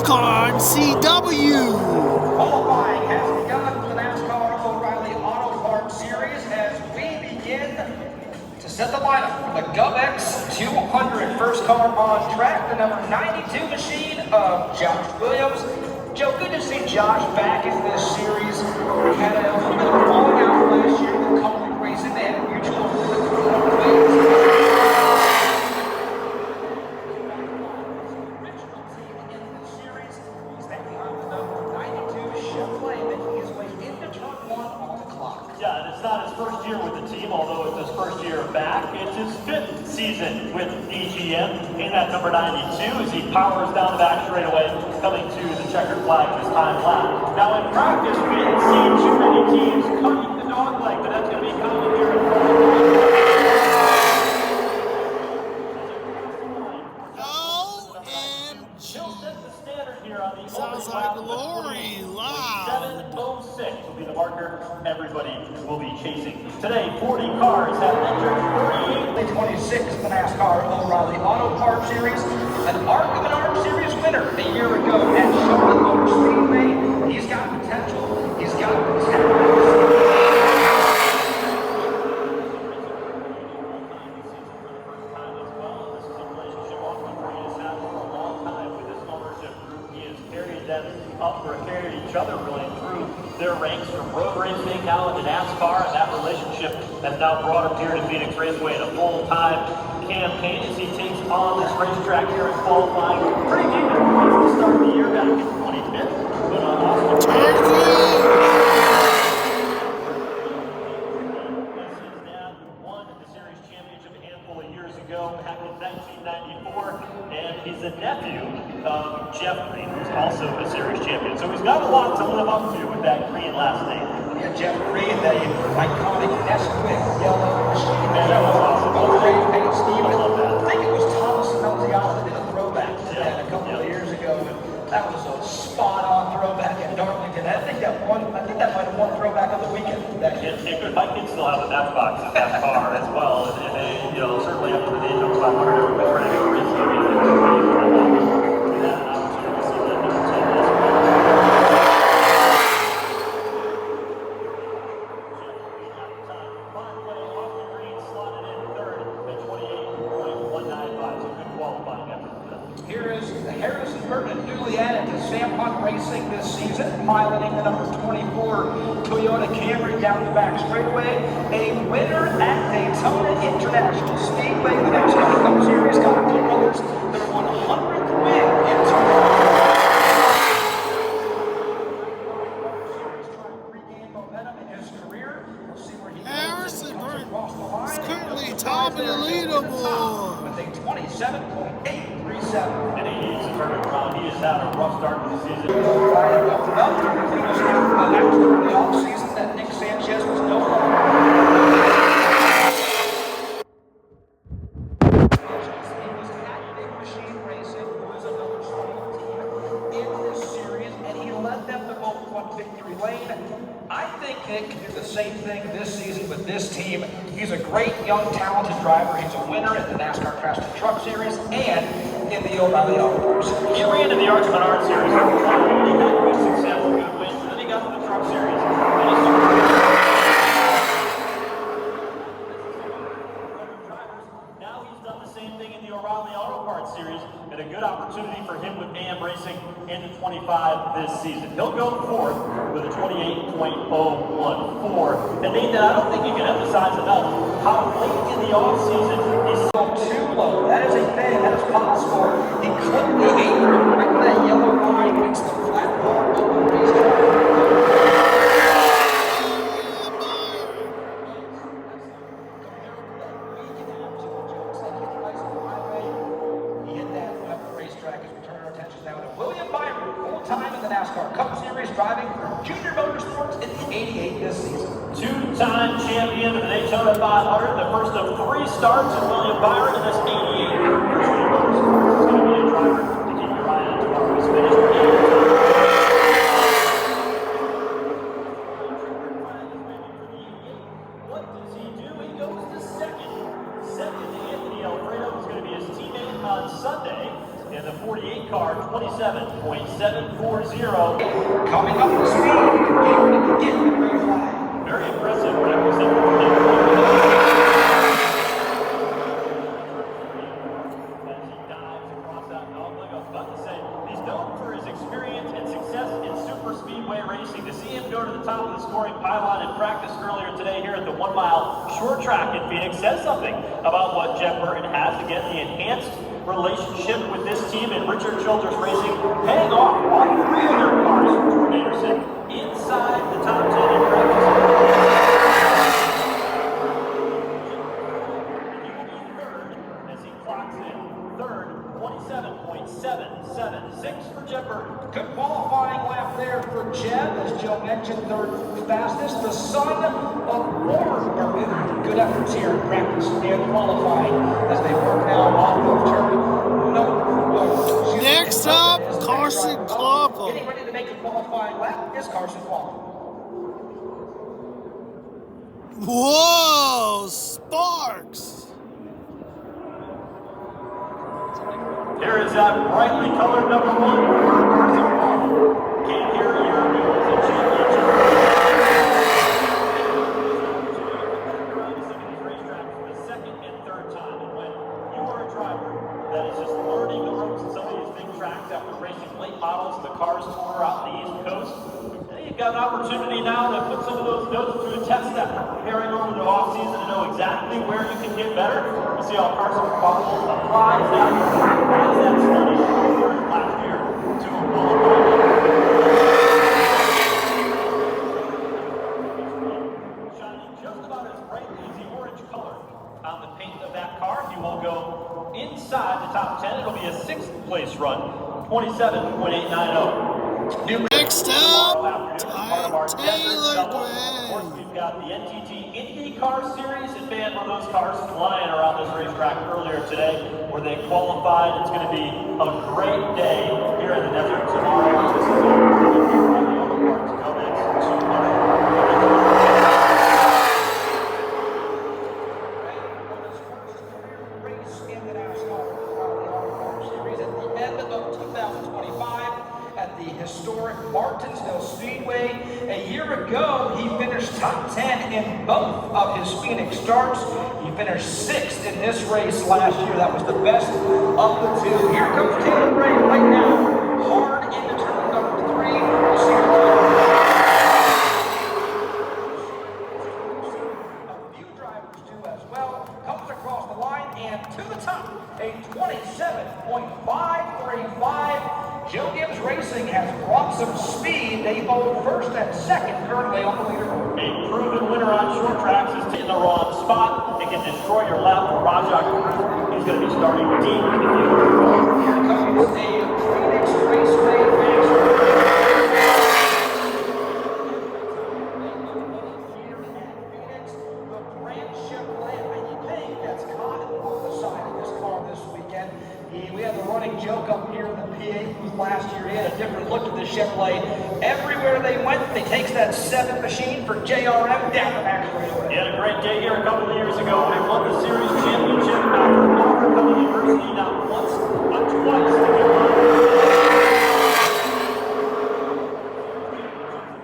NASCAR and CW. Qualifying has begun for the NASCAR O'Reilly Auto Parts Series as we begin to set the lineup for the GOVX 200. First car on track, the number 92 machine of Josh Williams. Joe, good to see Josh back in this series. We had a little bit of a falling out last year with Colin Racing. They had a mutual Yeah, and it's not his first year with the team, although it's his first year back. It's his fifth season with DGM in that number 92 as he powers down the back straightaway, coming to the checkered flag this time lap. Now in practice, we didn't see too many teams cutting the dog leg, but that's going to be coming here in Sounds like glory live. 7:06 will be the marker everybody will be chasing. Today, 40 cars have entered 26 in the NASCAR O'Reilly Auto Parts Series. An Arc of an Arc Series winner a year ago at Charlotte Motor Speedway. He's got potential. He's got potential. Up or carried each other really through their ranks from road racing now into NASCAR, and that relationship has now brought him here to Phoenix Raceway in a full-time campaign as he takes on this racetrack here in qualifying. Pretty deep in points to start the year back in 25th, but his dad won the series championship a handful of years ago back in 1994, and he's a nephew of Jeff Green, who's also a series champion. So he's got a lot to live up to with that Green last name. Yeah, Jeff Green, the iconic Nesquik yellow machine. Man, that was awesome. Hey, Steve, I love that. I think it was Thomas Melziano that did a throwback to that a couple of years ago. And that was a spot-on throwback at Darlington. I think that might have won throwback of the weekend that year. My kids still have a matchbox in that car as well, and they, certainly after the Daytona 500, everybody's ready to go race again. Here is Harrison Burton, newly added to Sam Hunt Racing this season, piloting the number 24 Toyota Camry down the back straightaway. A winner at Daytona International Speedway, the NASCAR Cup Series, got two brothers their 100th win in Toyota. Trying to regain momentum in his career. We'll see where he Harrison Burton is currently top top of the leaderboard with a 27.837. And he needs to turn it around. He has had a rough start to the season. After the offseason that Nick Sanchez was no longer. He was at Big Machine Racing, who is another strong team in this series, and he led them to both one victory lane. I think Nick can do the same thing this season with this team. He's a great, young, talented driver. He's a winner at the NASCAR Crash and Truck Series and in the O'Reilly Auto Parts. He ran in the Arc of an Art Series. He had good success, good wins, and then he got to the Truck Series. Now he's done the same thing in the O'Reilly Auto Parts Series, and a good opportunity for him with AM Racing into 25 this season. He'll go fourth with a 28.014. And Nathan, I don't think you can emphasize enough how late in the offseason he's too low. That is a thing. That is possible. He clipped the apron right that yellow line against the flat bar of the racetrack. He hit that at the racetrack as we turn our attention now to William Byron, full-time in the NASCAR Cup Series, driving for Junior Motorsports in the 88 this season. Two-time champion of the Daytona 500, the first of 3 starts in William Byron in this 88. Junior Motorsports is going to be a driver to keep your eye on tomorrow's finish. What does he do? He goes to second. Second to Anthony Alfredo, who's going to be his teammate on Sunday. in the 48 car, 27.740. Coming up the speed, getting ready to get the green flag. Very impressive. Racing. To see him go to the top of the scoring pylon in practice earlier today here at the 1 mile short track in Phoenix says something about what Jeff Burton has to get the enhanced relationship with this team and Richard Childress Racing paying off all three of their cars from Jordan Anderson inside the top 10 in practice. As he clocks in third, 27.776 for Jeff Burton. Good qualifying lap there for Jeb, as Joe mentioned, third fastest. The son of Warren Burton. Good efforts here in practice and qualifying as they work now off of turn. Next up, Carson Klopper. Getting ready to make the qualifying lap is Carson Klopper. Whoa, Sparks. Here is that brightly colored number 1 for Carson Klopper. Came here a year ago as a championship. Racetrack for the second and third time. And when you are a driver that is just learning the ropes of some of these big tracks after racing late models and the cars tour out the East Coast, you've got an opportunity now to put some of those notes through a test after preparing over the off season to know exactly where you can get better. We'll see how Carson Klopper applies that study last year to a shining just about as brightly as the orange color on the paint of that car. He will go inside the top 10. It'll be a 6th place run, 27.890. Next up, Taylor Gray. We've got the NTT IndyCar Series and man, one of those cars flying around this racetrack earlier today where they qualified. It's going to be a great day here in the desert tomorrow. This is GOVX 200. Race in the NASCAR Series at the end of 2025 at the historic Martinsville Speedway. A year ago, he finished top 10 in both of his Phoenix starts. He finished 6th in this race last year. That was the best of the two. Here comes Taylor Gray right now. Hard into turn number 3. We'll see a few drivers do as well. Comes across the line and to the top. A 27.535. Joe Gibbs Racing has brought some speed. They hold first and second currently on the leaderboard. A proven winner on short tracks is in the wrong spot. It can destroy your lap. Rajah Crew is going to be starting deep in the field. Here comes a Phoenix Raceway match. Here at Phoenix, the brand Chevrolet. I think that's caught on the side of this car this weekend. We had the running joke up here in the PA booth last year. He had a different look at the Chevrolet. Everywhere they went, they takes that 7 machine for JRM down the back straightaway. He had a great day here a couple of years ago. They won the series championship after overcoming adversity not once, but twice to get on.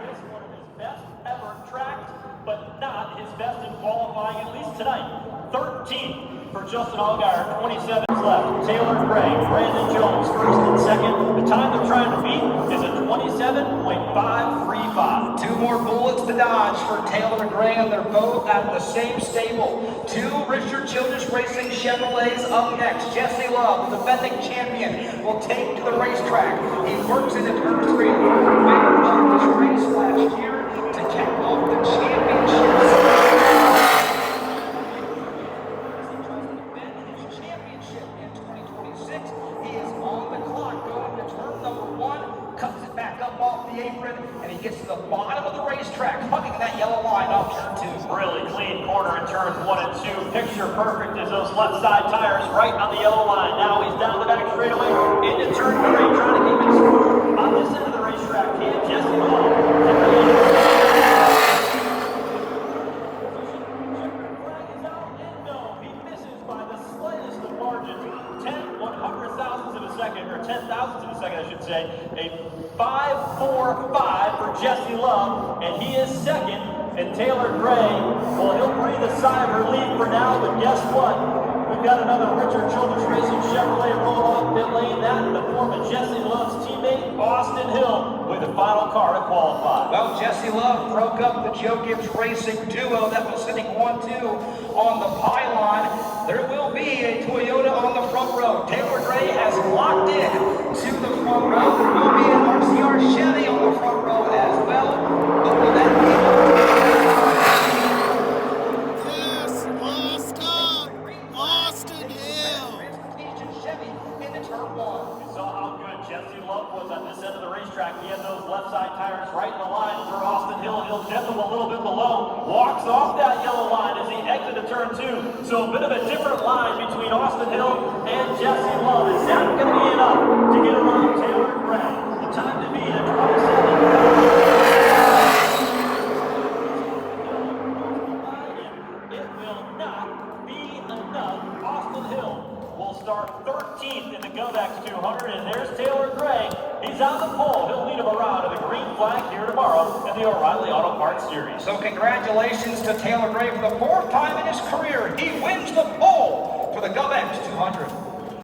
This one of his best ever tracked, but not his best in qualifying, at least tonight. 13 for Justin Allgaier, 27 left. Taylor Gray, Brandon Jones, first and second. The time they're trying to beat is a 27.535. 2 more bullets to dodge for Taylor Gray, and they're both at the same stable. 2 Richard Childress Racing Chevrolets up next. Jesse Love, the defending champion, will take to the racetrack. He works into turn 3. Winner of this race last year to cap off the championship. And he gets to the bottom of the racetrack, hugging that yellow line off turn 2. Really clean corner in turns 1 and 2. Picture perfect as those left side tires right on the yellow line. Now he's down the back straightaway into turn 3, trying to keep it smooth. On this end of the racetrack, can Jesse Love second, or 10 thousandths of a second, I should say. A 5.45 for Jesse Love, and he is second. And Taylor Gray, well, he'll breathe a sigh of relief for now, but guess what? We've got another Richard Childress Racing Chevrolet roll off pit lane. That in the form of Jesse Love's teammate, Austin Hill, with the final car to qualify. Well, Jesse Love broke up the Joe Gibbs Racing duo that was sitting 1-2 on the pylon. There will be a Toyota on the front row. Taylor Gray has locked in to the front row. There will be an RCR Chevy on the front row as well. But will that be Yes, last up, Austin Hill. Transportation Chevy into turn one? You saw how good Jesse Love was on this end of the racetrack. He had those left side tires right in the line for Austin Hill. He'll dip him a little bit below. Walks off that yellow line as he exited turn two. So a bit of a different line between Austin Hill and Jesse Love. Is that going to be enough to get around Taylor Gray? The time to beat at 27. It will not be enough. Austin Hill will start 13th in the GOVX 200, and there's Taylor Gray. He's on the pole. He'll lead him around to the green flag here tomorrow in the O'Reilly Auto Parts Series. So congratulations to Taylor Gray for the fourth time in his career. He wins the pole for the GOVX 200.